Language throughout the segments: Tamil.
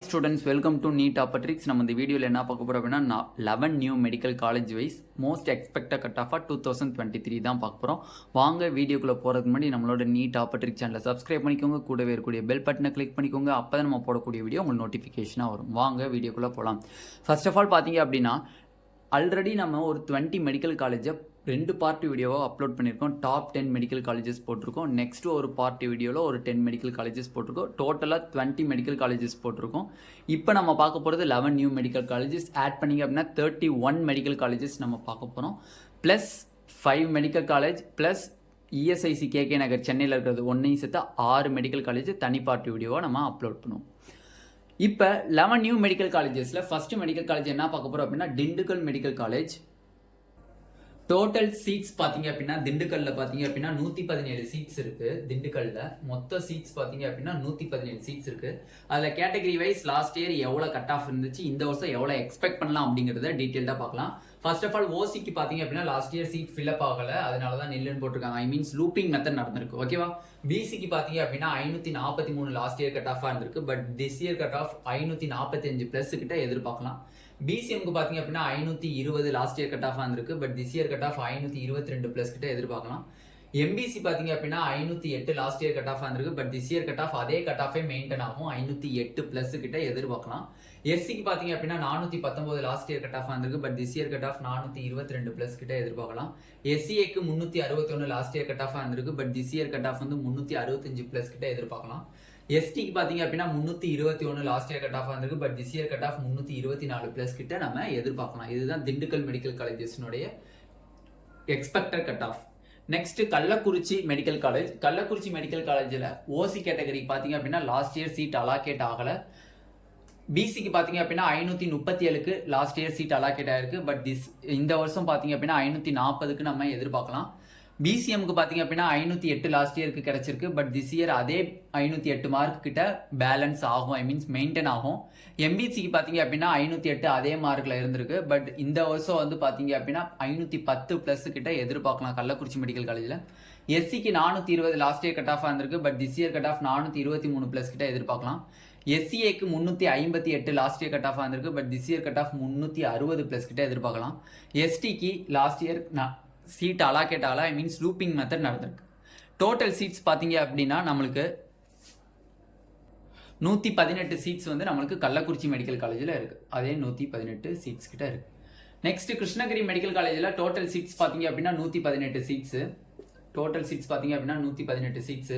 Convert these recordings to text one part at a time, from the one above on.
Students, welcome to Neet Optics. நம்ம இந்த வீடியோல என்ன பார்க்க போறோம் அப்படினா 11 new medical college wise most expected cut off 2023 தான் பார்க்க போறோம். வாங்க வீடியோக்குள்ள போறதுக்கு முன்னாடி நம்மளோட Neet Optics சேனலை சப்ஸ்கிரைப் பண்ணிக்கோங்க. கூடவே இருக்கக்கூடிய பெல் பட்டனை கிளிக் பண்ணிக்கோங்க. அப்பதான் நம்ம போடக்கூடிய வீடியோ உங்களுக்கு நோட்டிஃபிகேஷனா வரும். வாங்க வீடியோக்குள்ள போலாம். ஃபர்ஸ்ட் ஆஃப் ஆல் பாத்தீங்க அப்படினா ஆல்ரெடி நம்ம ஒரு 20 மெடிக்கல் காலேஜை 2 பார்ட் வீடியோவாக அப்லோட் பண்ணியிருக்கோம். டாப் 10 மெடிக்கல் காலேஜஸ் போட்டிருக்கோம். நெக்ஸ்ட் ஒரு பார்ட் வீடியோவில் ஒரு 10 மெடிக்கல் காலேஜஸ் போட்டிருக்கோம். டோட்டலாக 20 மெடிக்கல் காலேஜஸ் போட்டிருக்கோம். இப்போ நம்ம பார்க்க போகிறது 11 நியூ மெடிக்கல் காலேஜஸ் ஆட் பண்ணிங்க அப்படின்னா 31 மெடிக்கல் காலேஜஸ் நம்ம பார்க்க போகிறோம். Plus 5 medical college plus ESIC KK Nagar சென்னையில் இருக்கிறது ஒன்றையும் சேர்த்து 6 மெடிக்கல் காலேஜ் தனி பார்ட் வீடியோவாக நம்ம அப்லோட் பண்ணுவோம். இப்போ 11 நியூ மெடிக்கல் காலேஜஸில் ஃபர்ஸ்ட் மெடிக்கல் காலேஜ் என்ன பார்க்க போகிறோம் அப்படின்னா Dindigul medical college. Total seats பார்த்தீங்க அப்படின்னா திண்டுக்கல்ல பார்த்தீங்க அப்படின்னா 117 சீட்ஸ் இருக்கு. திண்டுக்கல்ல மொத்த சீட்ஸ் பார்த்தீங்க அப்படின்னா 117 சீட்ஸ் இருக்கு. அதில் கேட்டகரி வைஸ் லாஸ்ட் இயர் எவ்வளோ கட் ஆஃப் இருந்துச்சு, இந்த வருஷம் எவ்வளோ எக்ஸ்பெக்ட் பண்ணலாம் அப்படிங்கிறத டீட்டெயில்டாக பார்க்கலாம். ஃபர்ஸ்ட் ஆஃப் ஆல் ஓசிக்கு பார்த்தீங்க அப்படின்னா லாஸ்ட் இயர் சீட் ஃபில்அப் ஆகல, அதனால தான் நில்லுன்னு போட்டிருக்காங்க. ஐ மீன்ஸ் லூப்பிங் மெத்தட் நடந்திருக்கு. ஓகேவா. பிசிக்கு பார்த்தீங்க அப்படின்னா 543 லாஸ்ட் இயர் கட் ஆஃபாக இருந்திருக்கு. But this year cut of 545 plus கிட்ட எதிர்பார்க்கலாம். பிசிஎம்க்கு பார்த்தீங்க அப்படின்னா 520 லாஸ்ட் இயர் கட் ஆஃபாக இருந்திருக்கு. But this year cut off 522 plus கிட்ட எதிர்பார்க்கலாம். எம்பிசி பார்த்தீங்க அப்படின்னா 508 லாஸ்ட் இயர் கட் ஆஃப் இருந்திருக்கு. But this year cut of அதே கட் ஆஃபே மெயின்டைன் ஆகும், 508 பிளஸ் கிட்ட எதிர்பார்க்கலாம். எஸ்சிக்கு பார்த்தீங்க அப்படின்னா 419 லாஸ்ட் இயர் கட் ஆஃப் இருந்திருக்கு. But this year cut of 422 plus கிட்ட எதிர்பார்க்கலாம். எஸ்சிஏக்கு 361 லாஸ்ட் இயர் கட் ஆஃப் இருந்திருக்கு. But this year cut off வந்து 365 பிளஸ் கிட்ட எதிர்பார்க்கலாம். எஸ்டிக்கு பார்த்தீங்க அப்படின்னா 321 லாஸ்ட் இயர் கட் ஆஃப் இருந்திருக்கு. But this year cut off 324 plus கிட்ட நம்ம எதிர்பார்க்கலாம். இதுதான் திண்டுக்கல் மெடிக்கல் காலேஜஸ்னுடைய expected cut off. Next Kallakurichi medical college. Kallakurichi medical காலேஜில் ஓசி கேட்டகரி பார்த்தீங்க அப்படின்னா லாஸ்ட் இயர் சீட் அலாகேட் ஆகலை. பிசிக்கு பார்த்தீங்க அப்படின்னா 537க்கு லாஸ்ட் இயர் சீட் அலாகேட் ஆயிருக்கு. பட் இந்த வருஷம் பார்த்தீங்க அப்படின்னா 540க்கு நம்ம எதிர்பார்க்கலாம். பிசிஎம்க்கு பார்த்தீங்க அப்படின்னா 508 லாஸ்ட் இயருக்கு கிடைச்சிருக்கு. பட் திஸ் இயர் அதே 508 மார்க் கிட்ட பேலன்ஸ் ஆகும், ஐ மீன்ஸ் மெயின்டைன் ஆகும். எம்பிசிக்கு பார்த்தீங்க அப்படின்னா 508 அதே மார்க்ல இருந்திருக்கு. பட் இந்த வருஷம் வந்து பார்த்தீங்க அப்படின்னா 510 பிளஸ் கிட்ட எதிர்பார்க்கலாம் கள்ளக்குறிச்சி மெடிக்கல் காலேஜில். எஸ்சிக்கு 420 லாஸ்ட் இயர் கட் ஆஃப் இருந்திருக்கு. But this year cut of 423 plus கிட்ட எதிர்பார்க்கலாம். எஸ்சிஏக்கு 358 லாஸ்ட் இயர் கட் ஆஃப் இருந்திருக்கு. But this year cut of 360 plus கிட்ட எதிர்பார்க்கலாம். எஸ்டிக்கு லாஸ்ட் இயர் சீட் அலாகேட் ஆகல, ஐ மீன்ஸ் லூப்பிங் மெத்தட் நடந்திருக்கு. டோட்டல் சீட்ஸ் பார்த்தீங்க அப்படின்னா நம்மளுக்கு 118 சீட்ஸ் வந்து நம்மளுக்கு கள்ளக்குறிச்சி மெடிக்கல் காலேஜில் இருக்கு. அதே 118 சீட்ஸ் கிட்ட இருக்கு. நெக்ஸ்ட் கிருஷ்ணகிரி மெடிக்கல் காலேஜில் டோட்டல் சீட்ஸ் பார்த்தீங்க அப்படின்னா 118 சீட்ஸ். டோட்டல் சீட்ஸ் பார்த்தீங்க அப்படின்னா 118 சீட்ஸ்.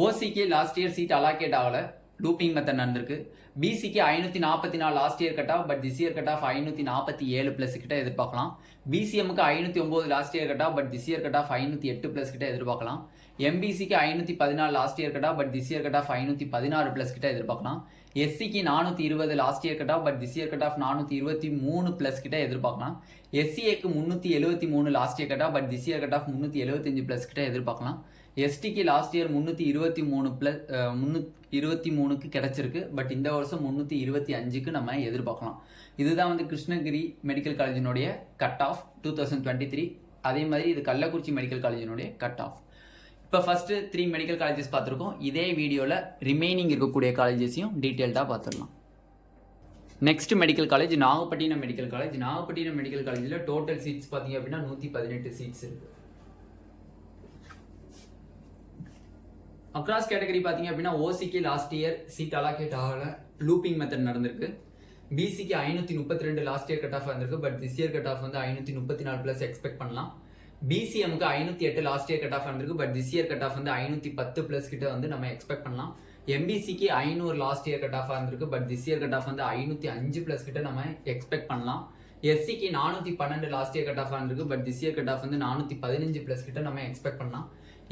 ஓசிக்கு லாஸ்ட் இயர் சீட் அலாகேட் ஆகல, லூப்பிங் மெத்தட் நடந்திருக்கு. பிசிக்கு 544 last year cut off. But this year cut off 547 plus கிட்ட எதிர்பார்க்கலாம். பிசிஎம்க்கு 509 last year cut off. But this year cut off 508 plus கிட்ட எதிர்பார்க்கலாம். எம்பிசிக்கு 514 last year cut off. But this year cut of 516 plus கிட்ட எதிர்பார்க்கலாம். எஸ்சிக்கு 420 last year cut off. But this year cut of 423 plus கிட்ட எதிர்பார்க்கலாம். எஸ்சிஏக்கு 373 last year cut off. But this year cut of 375 plus கிட்ட எதிர்பார்க்கலாம். எஸ்டிக்கு லாஸ்ட் இயர் 323 பிளஸ் 323க்கு கிடைச்சிருக்கு. பட் இந்த வருஷம் 325க்கு நம்ம எதிர்பார்க்கலாம். இதுதான் வந்து கிருஷ்ணகிரி மெடிக்கல் காலேஜினுடைய கட் ஆஃப் 2023. அதே மாதிரி இது கள்ளக்குறிச்சி மெடிக்கல் காலேஜினுடைய கட் ஆஃப். இப்போ ஃபர்ஸ்ட் 3 மெடிக்கல் காலேஜஸ் பார்த்துருக்கோம். இதே வீடியோவில் ரிமைனிங் இருக்கக்கூடிய காலேஜஸையும் டீட்டெயில்டாக பார்த்துடலாம். Next medical college Nagapattinam medical college. Nagapattinam medical காலேஜில் டோட்டல் சீட்ஸ் பார்த்தீங்க அப்படின்னா 118 சீட்ஸ் இருக்கு. அக்ராஸ் கேட்டகரி பார்த்தீங்க அப்படின்னா ஓசிக்கு லாஸ்ட் இயர் சீட் அலாகேட் ஆகல, லூப்பிங் மெத்தட் நடந்திருக்கு. பிசிக்கு 532 லாஸ்ட் இயர் கட் ஆஃப் இருந்திருக்கு. But this year cut off வந்து 534 பிளஸ் எக்ஸ்பெக்ட் பண்ணலாம். பிசிஎம்க்கு 508 லாஸ்ட் இயர் கட் ஆஃப் இருந்திருக்கு. But this year cut off வந்து 510 பிளஸ் கிட்ட வந்து நம்ம எக்ஸ்பெக்ட் பண்ணலாம். எம்பிசிக்கு 500 லாஸ்ட் இயர் கட் ஆஃப் இருந்திருக்கு. But this year cut off வந்து 505 பிளஸ் கிட்ட நம்ம எக்ஸ்பெக்ட் பண்ணலாம். எஸ்சிக்கு 412 லாஸ்ட் இயர் கட் ஆஃப் இருந்திருக்கு. But this year cut off வந்து 415 பிளஸ் கிட்ட நம்ம எக்ஸ்பெக்ட் பண்ணலாம்.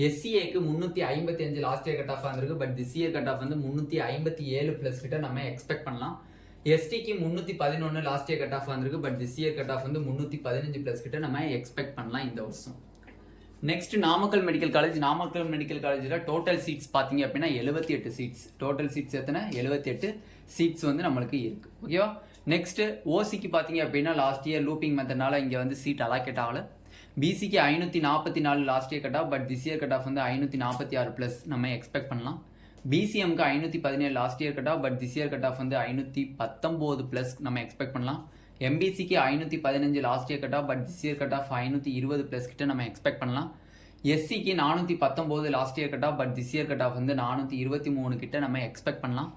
எஸ்சிஏக்கு 355 லாஸ்ட் இயர் கட் ஆஃப் இருந்திருக்கு. But this year cut off வந்து 357 பிளஸ் கிட்ட நம்ம எக்ஸ்பெக்ட் பண்ணலாம். எஸ்டிக்கு 311 லாஸ்ட் இயர் கட் ஆஃப் இருந்திருக்கு. But this year cut off வந்து 315 பிளஸ் கிட்ட நம்ம எக்ஸ்பெக்ட் பண்ணலாம் இந்த வருஷம். Next Namakkal medical college. Namakkal medical காலேஜில் டோட்டல் சீட்ஸ் பார்த்தீங்க அப்படின்னா 78 சீட்ஸ். டோட்டல் சீட்ஸ் எத்தனை? 78 சீட்ஸ் வந்து நம்மளுக்கு இருக்கு. ஓகேவா. நெக்ஸ்ட் ஓசிக்கு பார்த்தீங்க அப்படின்னா லாஸ்ட் இயர் லூப்பிங் மெத்தட்னால இங்கே வந்து சீட் அலாகேட் ஆகல. பிசிக்கு 544 last year cut off. But this year cut off வந்து 546 பிளஸ் நம்ம எக்ஸ்பெக்ட் பண்ணலாம். பிசிஎம்க்கு 517 last year cut off, but this year cut off வந்து 519 ப்ளஸ் நம்ம எக்ஸ்பெக்ட் பண்ணலாம். எம்பிசிக்கு 515 last year cut off, but this year cut of 520 plus கிட்ட நம்ம எக்ஸ்பெக்ட் பண்ணலாம். எஸ்சிக்கு 419 last year cut off, but this year cut off வந்து 423 கிட்ட நம்ம எக்ஸ்பெக்ட் பண்ணலாம்.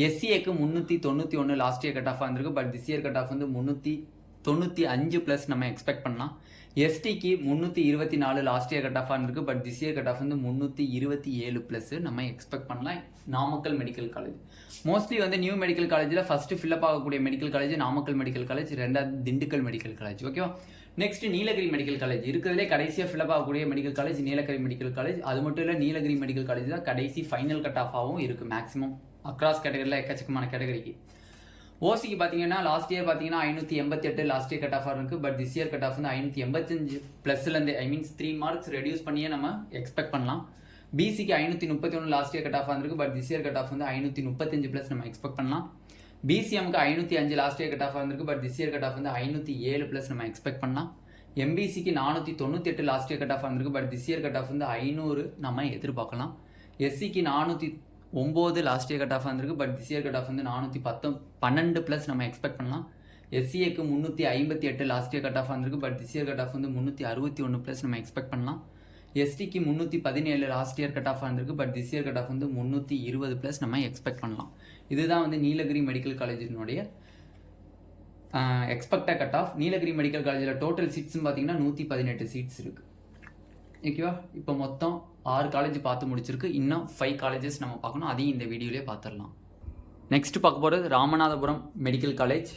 எஸ்சிஏக்கு 391 லாஸ்ட் இயர் கட் ஆஃப் வந்திருக்கு, but this year cut off வந்து 395 ப்ளஸ் நம்ம எக்ஸ்பெக்ட் பண்ணலாம். எஸ்டிக்கு 324 லாஸ்ட் இயர் கட் ஆஃப் வந்திருக்கு, but this year cut off வந்து 327 ப்ளஸ் நம்ம எக்ஸ்பெக்ட் பண்ணலாம். நாமக்கல் மெடிக்கல் காலேஜ் மோஸ்ட்லி வந்து நியூ மெடிக்கல் காலேஜில் ஃபர்ஸ்ட் ஃபில்அப் ஆகக்கூடிய medical college Namakkal medical college, ரெண்டாவது திண்டுக்கல் மெடிக்கல் காலேஜ். ஓகேவா. நெக்ஸ்ட் நீலகிரி மெடிக்கல் காலேஜ் இருக்கிறதுலே கடைசியாக ஃபில்அப் ஆகக்கூடிய medical college Nilgiri medical college. அது மட்டும் இல்லை, நீலகிரி மெடிக்கல் காலேஜ் தான் கடைசி ஃபைனல் கட் ஆஃபாகவும் இருக்குது. மேக்ஸிமம் அக்ராஸ் கேட்டகரியில் எக்கச்சக்கமான கேட்டகரிக்கு. ஓசிக்கு பார்த்தீங்கன்னா லாஸ்ட் இயர் பார்த்தீங்கன்னா 588 லாஸ்ட் இயர் கட் ஆஃபாக இருக்குது, but this year cut off வந்து 585 ப்ளஸ்லேருந்து மீன்ஸ் 3 மார்க்ஸ் ரெடியூஸ் பண்ணியே நம்ம எக்ஸ்பெக்ட் பண்ணலாம். பிசிக்கு 531 லாஸ்ட் இயர் கட் ஆஃப் வந்திருக்கு, but this year cut off வந்து 535 ப்ளஸ் நம்ம எக்ஸ்பெக்ட் பண்ணலாம். பிசிஎம்க்கு 505 லாஸ்ட் இயர் கட் ஆஃப் வந்திருக்கு, but this year cut off வந்து 507 ப்ளஸ் நம்ம எக்ஸ்பெக்ட் பண்ணலாம். எம்பிசிக்கு 498 லாஸ்ட் இயர் கட் ஆஃப் வந்திருக்கு, but this year cut off வந்து 500 நம்ம எதிர்பார்க்கலாம். எஸ்சிக்கு 409 லாஸ்ட் இயர் கட் ஆஃப் வந்திருக்கு, but this year cut off வந்து 412 ப்ளஸ் நம்ம எக்ஸ்பெக்ட் பண்ணலாம். எஸ்சிஏக்கு 358 லாஸ்ட் இயர் கட் ஆஃப் வந்திருக்கு, but this year cut off வந்து 361 ப்ளஸ் நம்ம எக்ஸ்பெக்ட் பண்ணலாம். எஸ்டிக்கு 317 லாஸ்ட் இயர் கட் ஆஃப் வந்திருக்கு, but this year cut off வந்து 320 ப்ளஸ் நம்ம எக்ஸ்பெக்ட் பண்ணலாம். இதுதான் வந்து நீலகிரி மெடிக்கல் காலேஜினுடைய expected cut off. Nilgiri medical காலேஜில் டோட்டல் சீட்ஸ்னு பார்த்தீங்கன்னா 118 சீட்ஸ் இருக்குது. ஓகேவா. இப்போ மொத்தம் 6 காலேஜ் பார்த்து முடிச்சிருக்கு. இன்னும் 5 காலேஜஸ் நம்ம பார்க்கணும், அதையும் இந்த வீடியோலேயே பார்த்துடலாம். நெக்ஸ்ட் பார்க்க போகிறது Ramanathapuram medical college.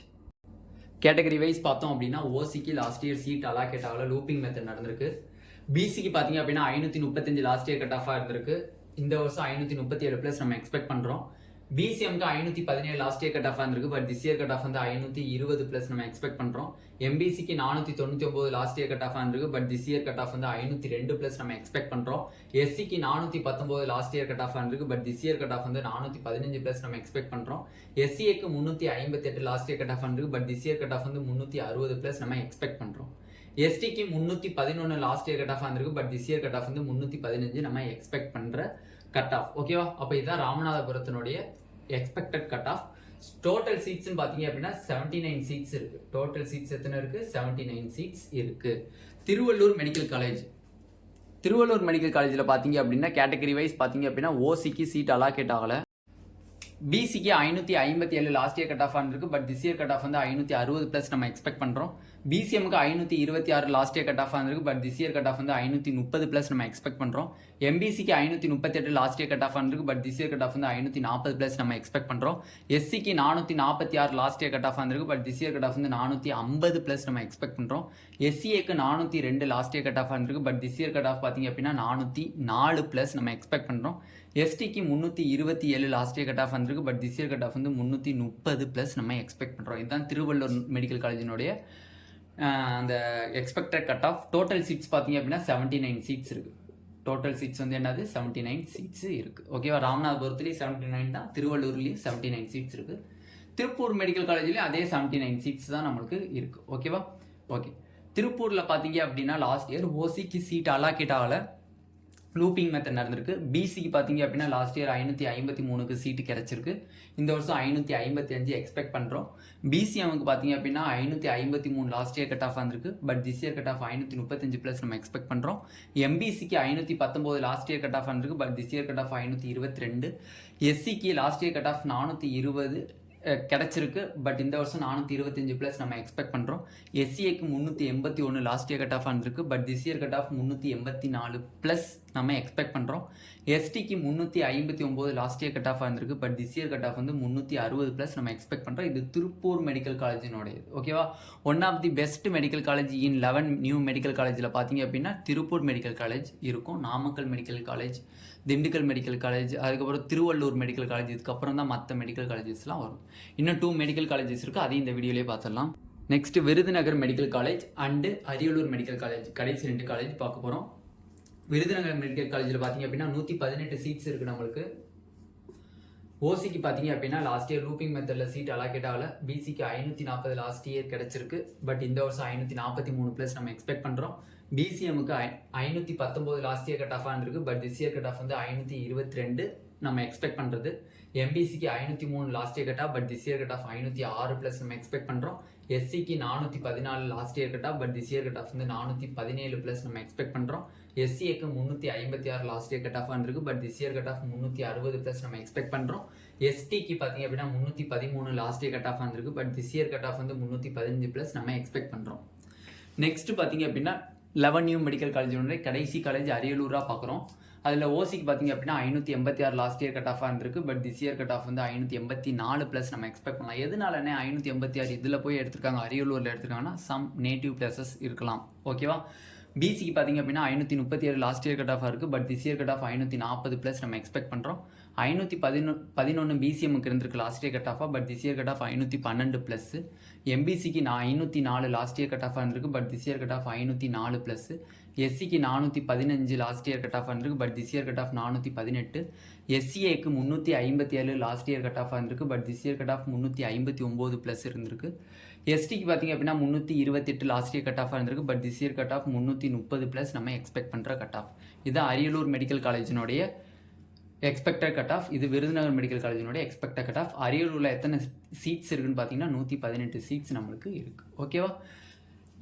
Category wise பார்த்தோம் அப்படின்னா ஓசிக்கு லாஸ்ட் இயர் சீட் அலாகேட் ஆகல, லூப்பிங் மெத்தட் நடந்திருக்கு. பிசிக்கு பார்த்தீங்க அப்படின்னா 535 லாஸ்ட் இயர் கட் ஆஃபாக இருந்திருக்கு. இந்த வருஷம் 537 ப்ளஸ் நம்ம எக்ஸ்பெக்ட் பண்ணுறோம். பிசிஎம்க்கு 517 லாஸ்ட் இயர் கட் ஆஃப் இருந்திருக்கு, but this year cut off வந்து 520 ப்ளஸ் நம்ம எக்ஸ்பெக்ட் பண்ணுறோம். எம்பிசிக்கு 499 லாஸ்ட் இயர் கட் ஆஃப் இருந்திருக்கு, but this year cut off வந்து 502 ப்ளஸ் நம்ம எக்ஸ்பெக்ட் பண்ணுறோம். எஸ்சிக்கு 419 லாஸ்ட் இயர் கட் ஆஃப் இருந்திருக்கு, but this year cut off வந்து 415 ப்ளஸ் நம்ம எக்ஸ்பெக்ட் பண்ணுறோம். எஸ்சிஏக்கு 358 லாஸ்ட் இயர் கட் ஆஃப் இருந்திருக்கு, but this year cut off வந்து 360 ப்ளஸ் நம்ம எக்ஸ்பெக்ட் பண்ணுறோம். எஸ்டிக்கு 311 லாஸ்ட் இயர் கட் ஆஃப் இருந்திருக்கு, but this year cut off வந்து 315 நம்ம எக்ஸ்பெக்ட் பண்ணுற கட் ஆஃப். ஓகேவா. அப்போ இதுதான் ராமநாதபுரத்தினுடைய expected cut off. Total seats பார்த்தீங்க அப்படின்னா 79 சீட்ஸ் இருக்கு. டோட்டல் சீட்ஸ் எத்தனை இருக்கு? 79 சீட்ஸ் இருக்கு. Tiruvallur medical college. Tiruvallur medical காலேஜில் பார்த்தீங்க அப்படின்னா கேட்டகரி வைஸ் பார்த்தீங்க அப்படின்னா ஓசிக்கு சீட் அலாகேட் ஆகலை. பிசிக்கு 557 லாஸ்ட் இயர் கட் ஆஃப் இருக்கு, but this year cut off வந்து 560 ப்ளஸ் நம்ம எக்ஸ்பெக்ட் பண்ணுறோம். பிசிஎம்க்கு 526 லாஸ்ட் இயர் கட் ஆஃப் இருக்கு, but this year cut off வந்து 530 ப்ளஸ் நம்ம எக்ஸ்பெக்ட் பண்ணுறோம். எம்பிசிக்கு 538 லாஸ்ட் இயர் கட் ஆஃப் இருக்கு, but this year cut off வந்து 540 ப்ளஸ் நம்ம எக்ஸ்பெக்ட் பண்ணுறோம். எஸ்சிக்கு 446 லாஸ்ட் இயர் கட் ஆஃப் இருக்கு, but this year cut off வந்து 450 ப்ளஸ் நம்ம எக்ஸ்பெக்ட் பண்ணுறோம். எஸ்சிஏக்கு 402 லாஸ்ட் இயர் கட் ஆஃப் இருக்கு, but this year cut of பார்த்தீங்க அப்படின்னா 404 ப்ளஸ் நம்ம எக்ஸ்பெக்ட் பண்ணுறோம். எஸ்டிக்கு 327 லாஸ்ட் இயர் கட் ஆஃப் வந்திருக்கு, but this year cut off வந்து 330 ப்ளஸ் நம்ம எக்ஸ்பெக்ட் பண்ணுறோம். இதுதான் திருவள்ளூர் மெடிக்கல் காலேஜினுடைய அந்த expected cut off. Total seats பார்த்தீங்க அப்படின்னா 79 சீட்ஸ் இருக்குது. டோட்டல் சீட்ஸ் வந்து என்னது? 79 சீட்ஸ் இருக்குது. ஓகேவா. ராமநாதபுரத்துலேயும் 79 தான், திருவள்ளூர்லேயும் 79 சீட்ஸ் இருக்குது. திருப்பூர் மெடிக்கல் காலேஜ்லேயும் அதே 79 சீட்ஸ் தான் நம்மளுக்கு இருக்குது. ஓகேவா. ஓகே. திருப்பூரில் பார்த்தீங்க அப்படின்னா லாஸ்ட் இயர் ஓசிக்கு சீட் அலாகேட் ஆகலை, லூப்பிங் மெத்தட் நடந்திருக்கு. பிசிக்கு பார்த்தீங்க அப்படின்னா லாஸ்ட் இயர் 553க்கு சீட்டு கிடைச்சிருக்கு. இந்த வருஷம் 555 எக்ஸ்பெக்ட் பண்ணுறோம். பிசிஎம்க்கு பார்த்தீங்க அப்படின்னா 553 லாஸ்ட் இயர் கட் ஆஃப் வந்திருக்கு, but this year cut off 535 plus நம்ம எக்ஸ்பெக்ட் பண்ணுறோம். எம்பிசிக்கு 519 லாஸ்ட் இயர் கட் ஆஃப் வந்திருக்கு, but this year cut off 522. எஸ்சிக்கு லாஸ்ட் இயர் கட் ஆஃப் 420 கிடைச்சிருக்கு, பட் இந்த வருஷம் 425 ப்ளஸ் நம்ம எக்ஸ்பெக்ட் பண்ணுறோம். எஸ்சிஏக்கு 381 லாஸ்ட் இயர் கட் ஆஃப் வந்திருக்கு, but this year cut of 384 plus நம்ம எக்ஸ்பெக்ட் பண்ணுறோம். எஸ்டிக்கு 359 லாஸ்ட் இயர் கட் ஆஃப் வந்திருக்கு, but this year cut off வந்து 360 ப்ளஸ் நம்ம எக்ஸ்பெக்ட் பண்ணுறோம். இது திருப்பூர் மெடிக்கல் காலேஜினுடையது. ஓகேவா. One of the best medical college in 11 new medical காலேஜில் பார்த்தீங்க அப்படின்னா திருப்பூர் மெடிக்கல் காலேஜ் இருக்கும், Namakkal medical college, Dindigul medical college, அதுக்கப்புறம் திருவள்ளூர் மெடிக்கல் காலேஜ், இதுக்கப்புறம் தான் மற்ற மெடிக்கல் காலேஜஸ்லாம் வரும். இன்னும் 2 மெடிக்கல் காலேஜஸ் இருக்குது, அதையும் இந்த வீடியோலேயே பார்த்துடலாம். Next Virudhunagar medical college and Ariyalur medical college, கடைசி 2 காலேஜ் பார்க்க போகிறோம். விருதுநகர் மெடிக்கல் காலேஜில் பார்த்தீங்க அப்படின்னா 118 சீட்ஸ் இருக்குது நம்மளுக்கு. ஓசிக்கு பார்த்தீங்க அப்படின்னா லாஸ்ட் இயர் லூப்பிங் மெத்தடில் சீட் அலாகேட் ஆகல. பிசிக்கு 540 லாஸ்ட் இயர் கிடைச்சிருக்கு, பட் இந்த வருஷம் 543 ப்ளஸ் நம்ம எக்ஸ்பெக்ட் பண்ணுறோம். பிசிஎம்முக்கு 519 லாஸ்ட் இயர் கட் ஆஃப் இருக்கு, but this year cut off வந்து 522 நம்ம எக்ஸ்பெக்ட் பண்ணுறது. எம்பிசிக்கு 503 last year cut off, but this year cut of 506 plus நம்ம எக்ஸ்பெக்ட் பண்ணுறோம். எஸ்சிக்கு 414 last year cut off, but this year cut off வந்து 417 ப்ளஸ் நம்ம எக்ஸ்பெக்ட் பண்ணுறோம். எஸ்சிஏக்கு 356 லாஸ்ட் இயர் கட் ஆஃப் வந்திருக்கு, but this year cut of 360 plus நம்ம எக்ஸ்பெக்ட் பண்ணுறோம். எஸ்டிக்கு பார்த்தீங்க அப்படின்னா 313 லாஸ்ட் இயர் கட் ஆஃப் வந்திருக்கு, but this year cut off வந்து 315 ப்ளஸ் நம்ம எக்ஸ்பெக்ட் பண்ணுறோம். நெக்ஸ்ட் பார்த்தீங்க அப்படின்னா 11 நியூ மெடிக்கல் காலேஜ் கடைசி காலேஜ் அரியலூராக பார்க்குறோம். அதில் ஓசிக்கு பார்த்தீங்க அப்படின்னா 586 லாஸ்ட் இயர் கட் ஆஃபாக இருந்திருக்கு, but this year cut off வந்து 584 ப்ளஸ் நம்ம எக்ஸ்பெக்ட் பண்ணலாம். எதனாலனே 586 இதில் போய் எடுத்திருக்காங்க, அரியலூரில் எடுத்திருக்காங்கன்னா சம் நேட்டிவ் பிளேசஸ் இருக்கலாம். ஓகேவா. பிசிக்கு பார்த்தீங்க அப்படின்னா 537 லாஸ்ட் இயர் கட் ஆஃபாக இருக்குது, but this year cut off 540 plus நம்ம எக்ஸ்பெக்ட் பண்ணுறோம். 511 பிசிஎம்முக்கு இருந்திருக்கு லாஸ்ட் இயர் கட் ஆஃபாக, but this year cut off 512 plus. எம்பிசிக்கு 504 லாஸ்ட் இயர் கட் ஆஃபாக இருந்திருக்கு, but this year cut off 504 plus. எஸ்சிக்கு 415 லாஸ்ட் இயர் கட் ஆஃப் இருந்திருக்கு, but this year cut off 418. எஸ்சிஏக்கு 357 லாஸ்ட் இயர் கட் ஆஃப் இருந்திருக்கு, but this year cut off 359 plus இருந்திருக்கு. எஸ்டிக்கு பார்த்தீங்க அப்படின்னா 328 லாஸ்ட் இயர் கட் ஆஃப் இருந்திருக்கு, but this year cut off 330 plus நம்ம எக்ஸ்பெக்ட் பண்ணுற கட் ஆஃப். இது அரியலூர் மெடிக்கல் காலேஜினுடைய எக்ஸ்பெக்டட் கட் ஆஃப். இது விருதுநகர் மெடிக்கல் காலேஜினுடைய எக்ஸ்பெக்டட் கட் ஆஃப். அரியலூரில் எத்தனை சீட்ஸ் இருக்குன்னு பார்த்தீங்கன்னா 118 சீட்ஸ் நம்மளுக்கு இருக்குது. ஓகேவா.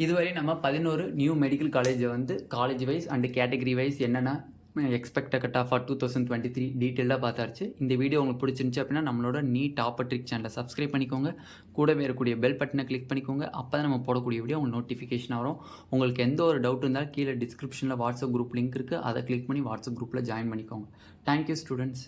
இதுவரை நம்ம 11 நியூ மெடிக்கல் காலேஜை வந்து college wise and category wise என்னென்ன எக்ஸ்பெக்ட் கட் ஆஃப் ஃபார் 2023 டீட்டெயிலாக பார்த்தாச்சு. இந்த வீடியோ உங்களுக்கு பிடிச்சிருந்துச்சு அப்படின்னா நம்மளோட நீட் டாப் ட்ரிக் சேனலை சப்ஸ்கிரைப் பண்ணிக்கோங்க. கூடவே இருக்கக்கூடிய பெல் பட்டனை கிளிக் பண்ணிக்கோங்க. அப்போ தான் நம்ம போடக்கூடிய வீடியோ உங்களுக்கு நோட்டிஃபிகேஷன் வரும். உங்களுக்கு எந்த ஒரு டவுட் இருந்தாலும் கீழே டிஸ்கிரிப்ஷனில் வாட்ஸ்அப் குரூப் லிங்க் இருக்குது, அதை கிளிக் பண்ணி வாட்ஸ்அப் குரூப்பில் ஜாயின் பண்ணிக்கோங்க. Thank you students.